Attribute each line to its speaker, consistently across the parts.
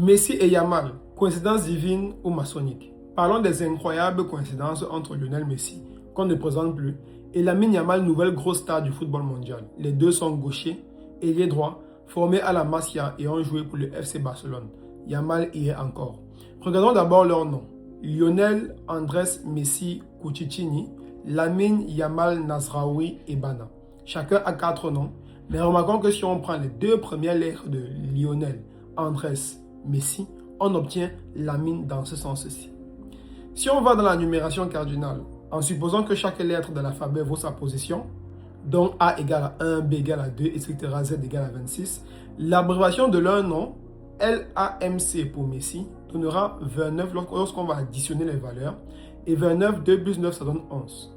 Speaker 1: Messi et Yamal, coïncidence divine ou maçonnique? Parlons des incroyables coïncidences entre Lionel Messi, qu'on ne présente plus, et Lamine Yamal, nouvelle grosse star du football mondial. Les deux sont gauchers, ailier droit, formés à la Masia et ont joué pour le FC Barcelone. Yamal y est encore. Regardons d'abord leurs noms. Lionel Andrés Messi Cucicini, Lamine Yamal Nasraoui Ebana. Chacun a 4 noms, mais remarquons que si on prend les 2 premières lettres de Lionel Andrés Messi, on obtient Lamine dans ce sens-ci. Si on va dans la numération cardinale, en supposant que chaque lettre de l'alphabet vaut sa position, donc A égale à 1, B égale à 2, etc., Z égale à 26, l'abréviation de leur nom, LAMC pour Messi, donnera 29 lorsqu'on va additionner les valeurs, et 29, 2 plus 9, ça donne 11.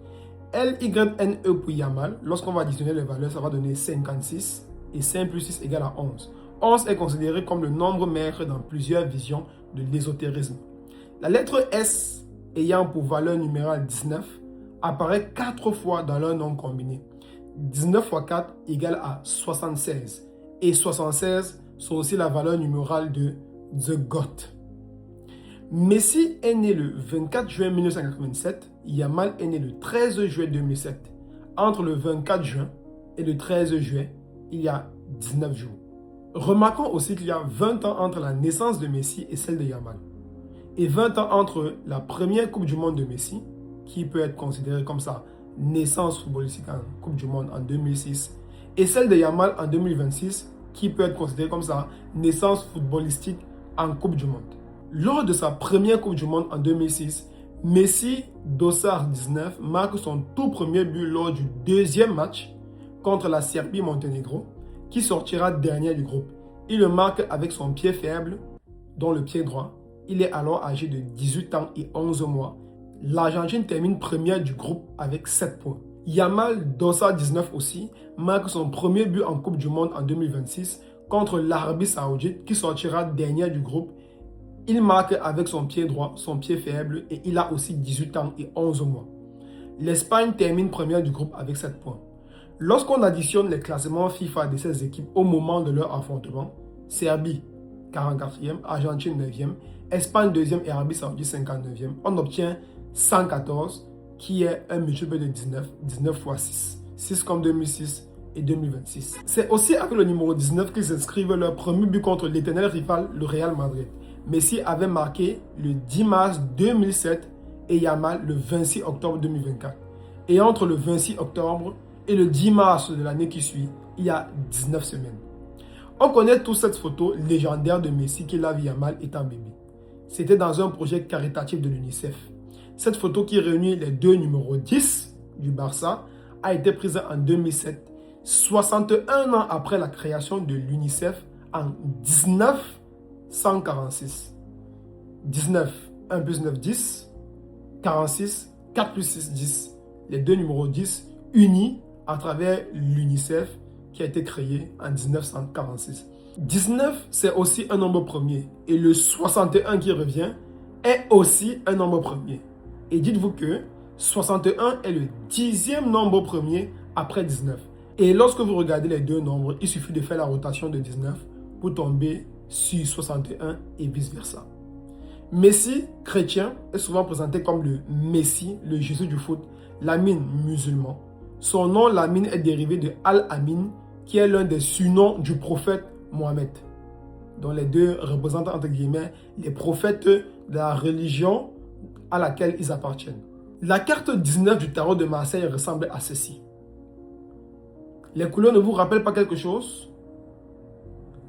Speaker 1: LYNE pour Yamal, lorsqu'on va additionner les valeurs, ça va donner 56, et 5 plus 6 égale à 11. 11 est considéré comme le nombre maître dans plusieurs visions de l'ésotérisme. La lettre S, ayant pour valeur numérale 19, apparaît 4 fois dans leur nom combiné. 19 fois 4 égale à 76. Et 76 sont aussi la valeur numérale de The GOAT. Messi est né le 24 juin 1987, Yamal est né le 13 juin 2007. Entre le 24 juin et le 13 juillet, il y a 19 jours. Remarquons aussi qu'il y a 20 ans entre la naissance de Messi et celle de Yamal. Et 20 ans entre la première Coupe du Monde de Messi, qui peut être considérée comme sa naissance footballistique en Coupe du Monde en 2006, et celle de Yamal en 2026, qui peut être considérée comme sa naissance footballistique en Coupe du Monde. Lors de sa première Coupe du Monde en 2006, Messi, dossard 19, marque son tout premier but lors du deuxième match contre la Serbie-Monténégro, qui sortira dernier du groupe. Il le marque avec son pied faible, dont le pied droit. Il est alors âgé de 18 ans et 11 mois. L'Argentine termine première du groupe avec 7 points. Yamal, dossard 19 aussi, marque son premier but en Coupe du Monde en 2026 contre l'Arabie Saoudite, qui sortira dernier du groupe. Il marque avec son pied droit, son pied faible, et il a aussi 18 ans et 11 mois. L'Espagne termine première du groupe avec 7 points. Lorsqu'on additionne les classements FIFA de ces équipes au moment de leur affrontement, Serbie 44e, Argentine 9e, Espagne 2e et Arabie Saoudite 59e, on obtient 114 qui est un multiple de 19, 19 fois 6, 6 comme 2006 et 2026. C'est aussi avec le numéro 19 qu'ils inscrivent leur premier but contre l'éternel rival, le Real Madrid. Messi avait marqué le 10 mars 2007 et Yamal le 26 octobre 2024. Et entre le 26 octobre et le 10 mars de l'année qui suit, il y a 19 semaines. On connaît tous cette photo légendaire de Messi qui lave Yamal étant bébé. C'était dans un projet caritatif de l'UNICEF. Cette photo qui réunit les deux numéros 10 du Barça a été prise en 2007, 61 ans après la création de l'UNICEF en 1946. 19, 1 plus 9, 10, 46, 4 plus 6, 10. Les deux numéros 10 unis à travers l'UNICEF qui a été créé en 1946. 19, c'est aussi un nombre premier. Et le 61 qui revient est aussi un nombre premier. Et dites-vous que 61 est le 10e nombre premier après 19. Et lorsque vous regardez les deux nombres, il suffit de faire la rotation de 19 pour tomber sur 61 et vice-versa. Messi, chrétien, est souvent présenté comme le Messi, le Jésus du foot, Lamine, musulman. Son nom Lamine est dérivé de Al-Amin, qui est l'un des surnoms du prophète Mohammed, dont les deux représentent entre guillemets les prophètes de la religion à laquelle ils appartiennent. La carte 19 du tarot de Marseille ressemble à ceci. Les couleurs ne vous rappellent pas quelque chose?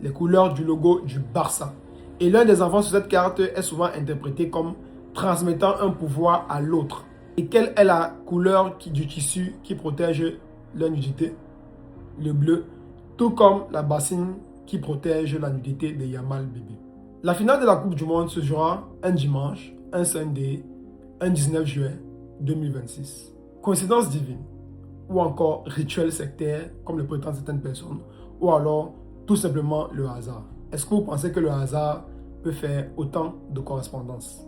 Speaker 1: Les couleurs du logo du Barça. Et l'un des enfants sur cette carte est souvent interprété comme transmettant un pouvoir à l'autre. Et quelle est la couleur du tissu qui protège la nudité? Le bleu, tout comme la bassine qui protège la nudité de Yamal bébé. La finale de la Coupe du Monde se jouera un dimanche, un Sunday, un 19 juillet 2026. Coïncidence divine, ou encore rituel sectaire, comme le prétendent certaines personnes, ou alors tout simplement le hasard. Est-ce que vous pensez que le hasard peut faire autant de correspondances?